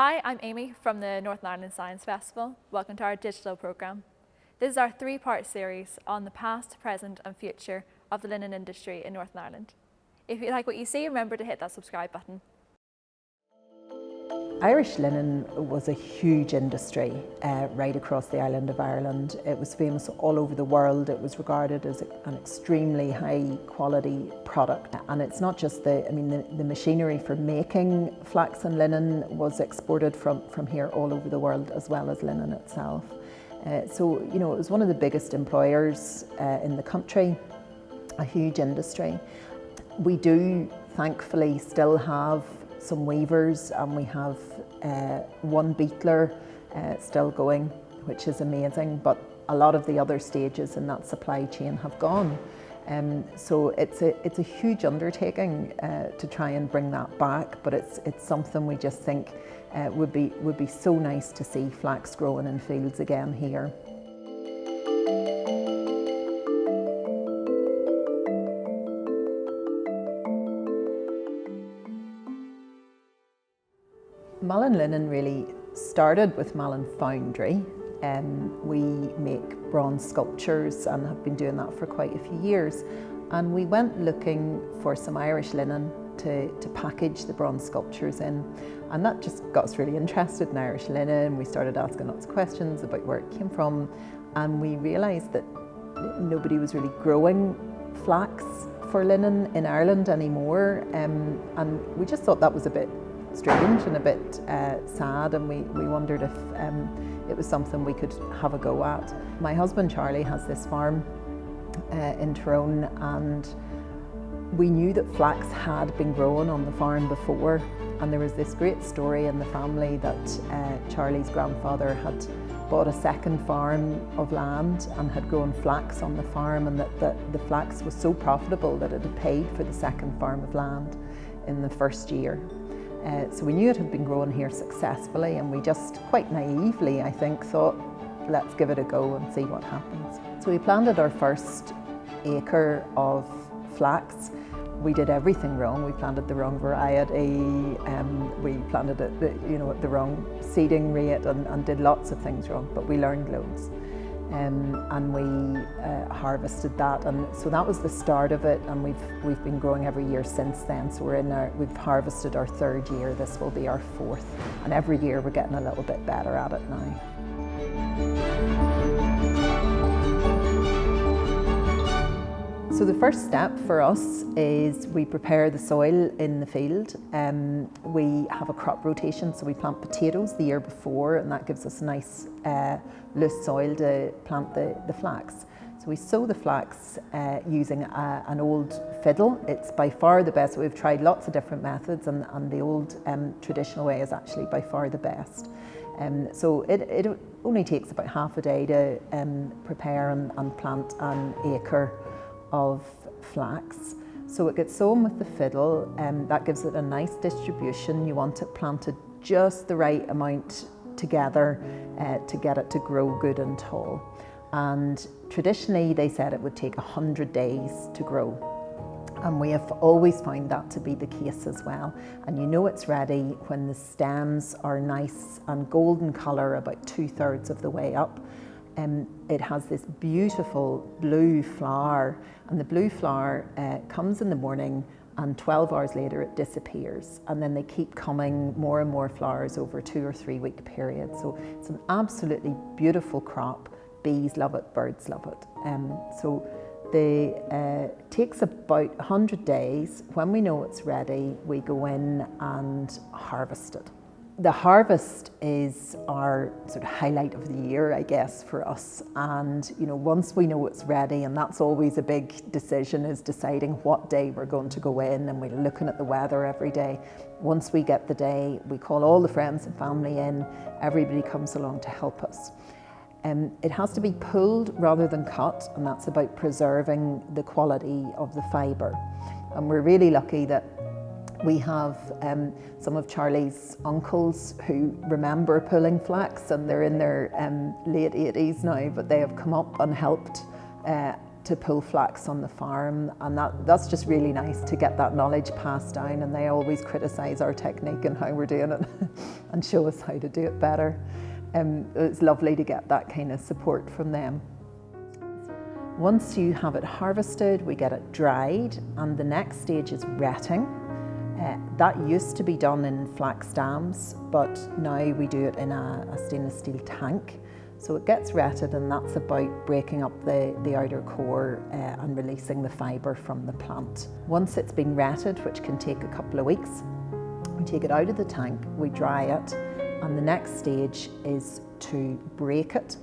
Hi, I'm Amy from the Northern Ireland Science Festival. Welcome to our digital programme. This is our three-part series on the past, present and future of the linen industry in Northern Ireland. If you like what you see, remember to hit that subscribe button. Irish linen was a huge industry right across the island of Ireland. It was famous all over the world. It was regarded as an extremely high quality product. And it's not just the machinery for making flax and linen was exported from here all over the world, as well as linen itself. So it was one of the biggest employers in the country, a huge industry. We do thankfully still have some weavers, and we have one beetler still going, which is amazing, but a lot of the other stages in that supply chain have gone. So it's a huge undertaking to try and bring that back, but it's something we just think would be so nice to see flax growing in fields again here. Mallon linen really started with Mallon Foundry. We make bronze sculptures and have been doing that for quite a few years. And we went looking for some Irish linen to package the bronze sculptures in. And that just got us really interested in Irish linen. We started asking lots of questions about where it came from. And we realised that nobody was really growing flax for linen in Ireland anymore. And we just thought that was a bit strange and a bit sad, and we wondered if it was something we could have a go at. My husband Charlie has this farm in Tyrone, and we knew that flax had been grown on the farm before, and there was this great story in the family that Charlie's grandfather had bought a second farm of land and had grown flax on the farm, and that the flax was so profitable that it had paid for the second farm of land in the first year. So we knew it had been grown here successfully, and we just quite naively, I think, thought, let's give it a go and see what happens. So we planted our first acre of flax. We did everything wrong. We planted the wrong variety, we planted it at the wrong seeding rate, and did lots of things wrong, but we learned loads. And we harvested that, and so that was the start of it, and we've been growing every year since then. So we've harvested our third year. This will be our fourth, and every year we're getting a little bit better at it now. So the first step for us is we prepare the soil in the field. We have a crop rotation, so we plant potatoes the year before, and that gives us nice loose soil to plant the flax. So we sow the flax using an old fiddle. It's by far the best. We've tried lots of different methods, and the old traditional way is actually by far the best. So it only takes about half a day to prepare and plant an acre of flax. So it gets sown with the fiddle, and that gives it a nice distribution. You want it planted just the right amount together to get it to grow good and tall. And traditionally they said it would take 100 days to grow, and we have always found that to be the case as well. And you know it's ready when the stems are nice and golden colour about 2/3 of the way up. It has this beautiful blue flower, and the blue flower comes in the morning, and 12 hours later it disappears, and then they keep coming more and more flowers over a 2 or 3 week period. So it's an absolutely beautiful crop. Bees love it, birds love it. So it takes about 100 days. When we know it's ready, we go in and harvest it. The harvest is our sort of highlight of the year, I guess, for us. And once we know it's ready, and that's always a big decision, is deciding what day we're going to go in, and we're looking at the weather every day. Once we get the day, we call all the friends and family in. Everybody comes along to help us. It has to be pulled rather than cut, and that's about preserving the quality of the fibre. And we're really lucky that we have some of Charlie's uncles who remember pulling flax, and they're in their late 80s now, but they have come up and helped to pull flax on the farm, and that's just really nice to get that knowledge passed down, and they always criticise our technique and how we're doing it. and show us how to do it better. It's lovely to get that kind of support from them. Once you have it harvested, we get it dried, and the next stage is retting. That used to be done in flax dams, but now we do it in a stainless steel tank. So it gets retted, and that's about breaking up the outer core and releasing the fibre from the plant. Once it's been retted, which can take a couple of weeks, we take it out of the tank, we dry it, and the next stage is to break it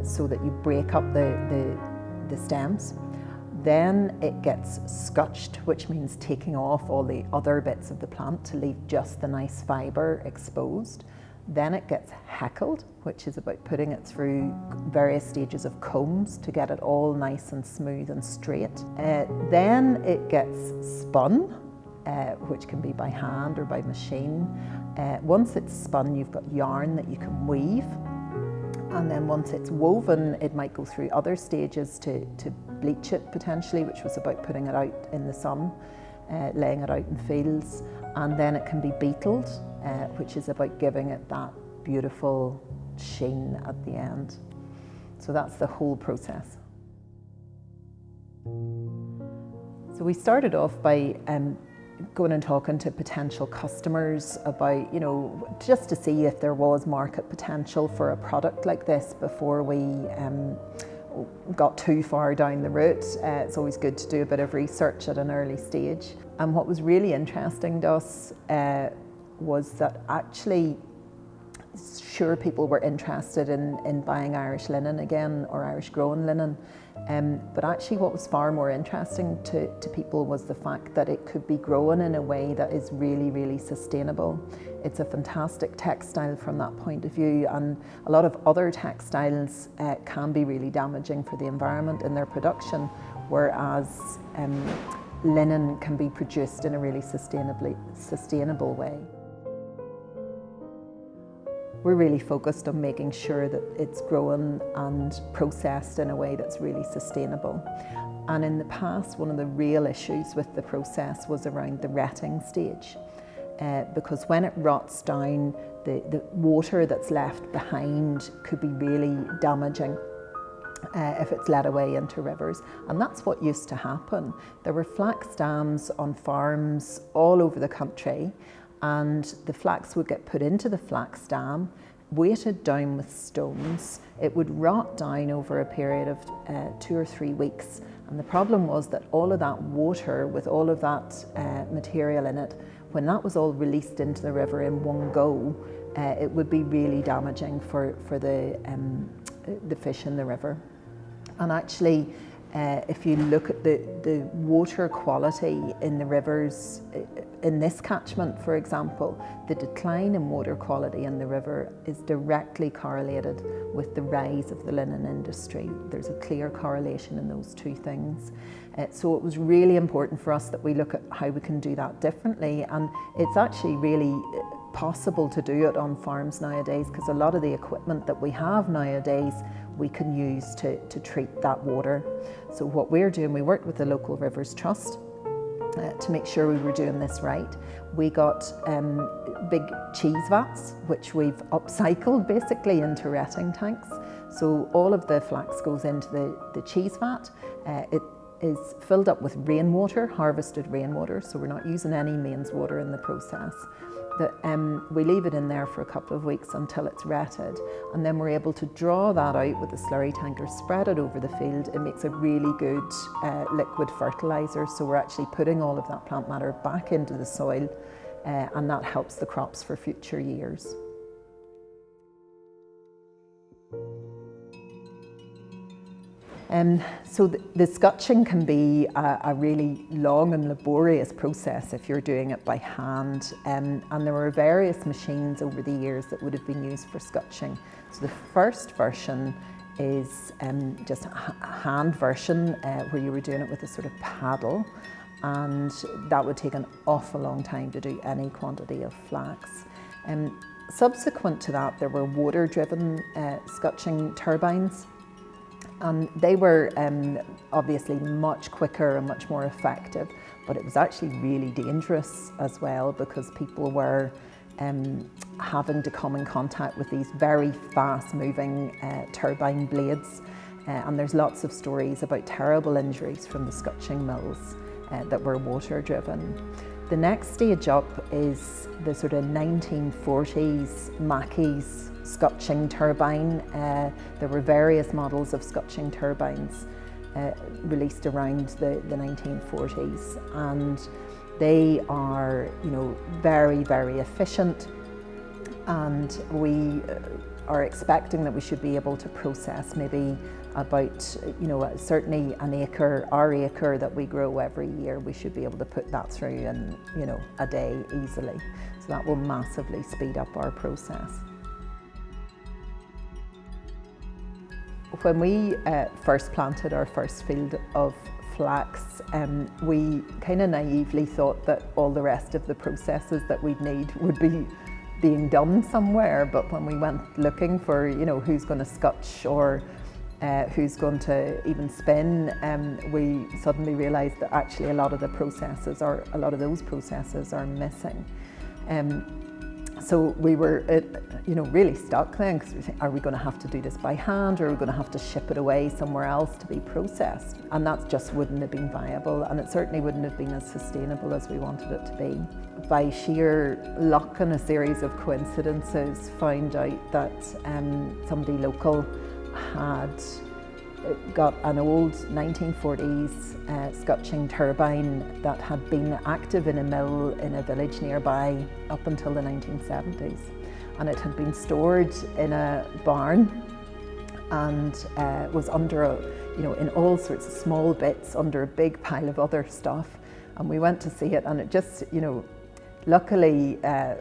so that you break up the stems. Then it gets scotched, which means taking off all the other bits of the plant to leave just the nice fibre exposed. Then it gets heckled, which is about putting it through various stages of combs to get it all nice and smooth and straight. Then it gets spun, which can be by hand or by machine. Once it's spun, you've got yarn that you can weave. And then once it's woven, it might go through other stages to bleach it potentially, which was about putting it out in the sun, laying it out in fields. And then it can be beetled, which is about giving it that beautiful sheen at the end. So that's the whole process. So we started off by going and talking to potential customers about, just to see if there was market potential for a product like this before we got too far down the route. It's always good to do a bit of research at an early stage. And what was really interesting to us was that actually, sure, people were interested in buying Irish linen again, or Irish grown linen. But actually what was far more interesting to people was the fact that it could be grown in a way that is really, really sustainable. It's a fantastic textile from that point of view, and a lot of other textiles can be really damaging for the environment in their production, whereas linen can be produced in a really sustainable way. We're really focused on making sure that it's grown and processed in a way that's really sustainable. And in the past, one of the real issues with the process was around the retting stage. Because when it rots down, the water that's left behind could be really damaging if it's led away into rivers. And that's what used to happen. There were flax dams on farms all over the country, and the flax would get put into the flax dam, weighted down with stones. It would rot down over a period of 2 or 3 weeks. And the problem was that all of that water, with all of that material in it, when that was all released into the river in one go, it would be really damaging for the fish in the river. And actually, if you look at the water quality in the rivers, in this catchment, for example, the decline in water quality in the river is directly correlated with the rise of the linen industry. There's a clear correlation in those two things. So it was really important for us that we look at how we can do that differently, and it's actually really possible to do it on farms nowadays, because a lot of the equipment that we have nowadays we can use to treat that water. So what we're doing, we worked with the local Rivers Trust to make sure we were doing this right. We got big cheese vats, which we've upcycled basically into retting tanks. So all of the flax goes into the cheese vat. It is filled up with rainwater, harvested rainwater, so we're not using any mains water in the process. We leave it in there for a couple of weeks until it's retted, and then we're able to draw that out with a slurry tanker, spread it over the field. It makes a really good liquid fertiliser, so we're actually putting all of that plant matter back into the soil, and that helps the crops for future years. So the scotching can be a really long and laborious process if you're doing it by hand, and there were various machines over the years that would have been used for scotching. So the first version is just a hand version where you were doing it with a sort of paddle, and that would take an awful long time to do any quantity of flax. Subsequent to that, there were water-driven scotching turbines. And they were obviously much quicker and much more effective, but it was actually really dangerous as well, because people were having to come in contact with these very fast moving turbine blades. And there's lots of stories about terrible injuries from the scutching mills that were water driven. The next stage up is the sort of 1940s Mackey's scutching turbine. There were various models of scutching turbines released around the 1940s, and they are, very, very efficient, and we are expecting that we should be able to process maybe about, certainly our acre that we grow every year, we should be able to put that through in, a day easily. So that will massively speed up our process. When we first planted our first field of flax, we kind of naively thought that all the rest of the processes that we'd need would be being done somewhere. But when we went looking for, who's going to scutch or who's going to even spin, we suddenly realised that actually a lot of those processes are missing. So we were, really stuck then, because we think, are we going to have to do this by hand, or are we going to have to ship it away somewhere else to be processed? And that just wouldn't have been viable, and it certainly wouldn't have been as sustainable as we wanted it to be. By sheer luck and a series of coincidences, found out that somebody local had got an old 1940s scutching turbine that had been active in a mill in a village nearby up until the 1970s, and it had been stored in a barn and was under in all sorts of small bits under a big pile of other stuff. And we went to see it, and it just, luckily,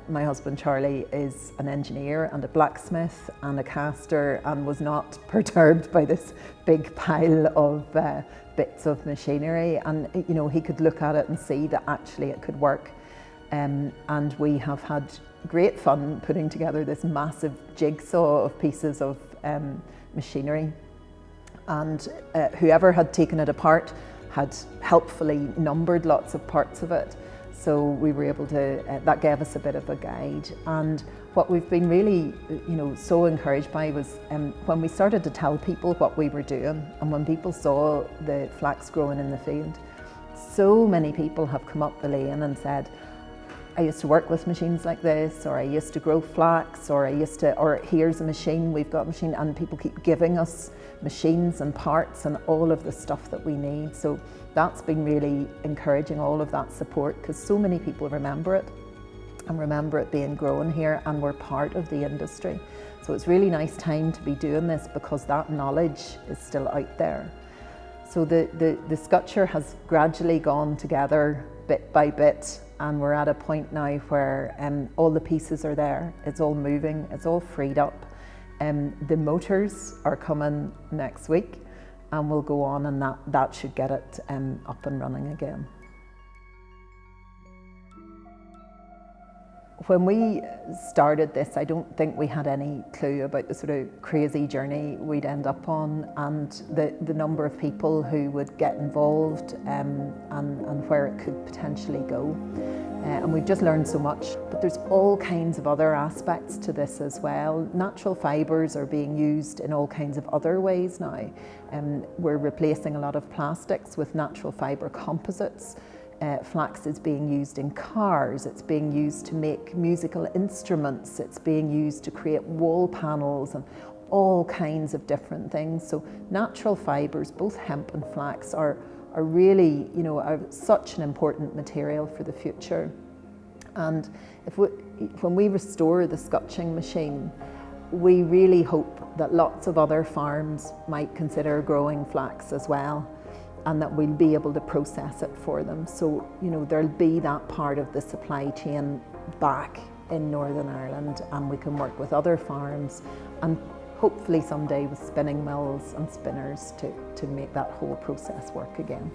my husband Charlie is an engineer and a blacksmith and a caster, and was not perturbed by this big pile of bits of machinery. And he could look at it and see that actually it could work. And we have had great fun putting together this massive jigsaw of pieces of machinery. And whoever had taken it apart had helpfully numbered lots of parts of it. So we were able to, that gave us a bit of a guide. And what we've been really, so encouraged by was when we started to tell people what we were doing, and when people saw the flax growing in the field, so many people have come up the lane and said, I used to work with machines like this, or I used to grow flax, or here's a machine, we've got a machine, and people keep giving us machines and parts and all of the stuff that we need. So that's been really encouraging, all of that support, because so many people remember it and remember it being grown here, and we're part of the industry. So it's really nice time to be doing this, because that knowledge is still out there. So the scutcher has gradually gone together bit by bit, and we're at a point now where all the pieces are there, it's all moving, it's all freed up. The motors are coming next week, and we'll go on, and that should get it up and running again. When we started this, I don't think we had any clue about the sort of crazy journey we'd end up on, and the number of people who would get involved and where it could potentially go. And we've just learned so much, but there's all kinds of other aspects to this as well. Natural fibres are being used in all kinds of other ways now. We're replacing a lot of plastics with natural fibre composites. Flax is being used in cars, it's being used to make musical instruments, it's being used to create wall panels and all kinds of different things. So natural fibres, both hemp and flax, are really, are such an important material for the future. And when we restore the scutching machine, we really hope that lots of other farms might consider growing flax as well, and that we'll be able to process it for them. So, there'll be that part of the supply chain back in Northern Ireland, and we can work with other farms and hopefully someday with spinning mills and spinners to make that whole process work again.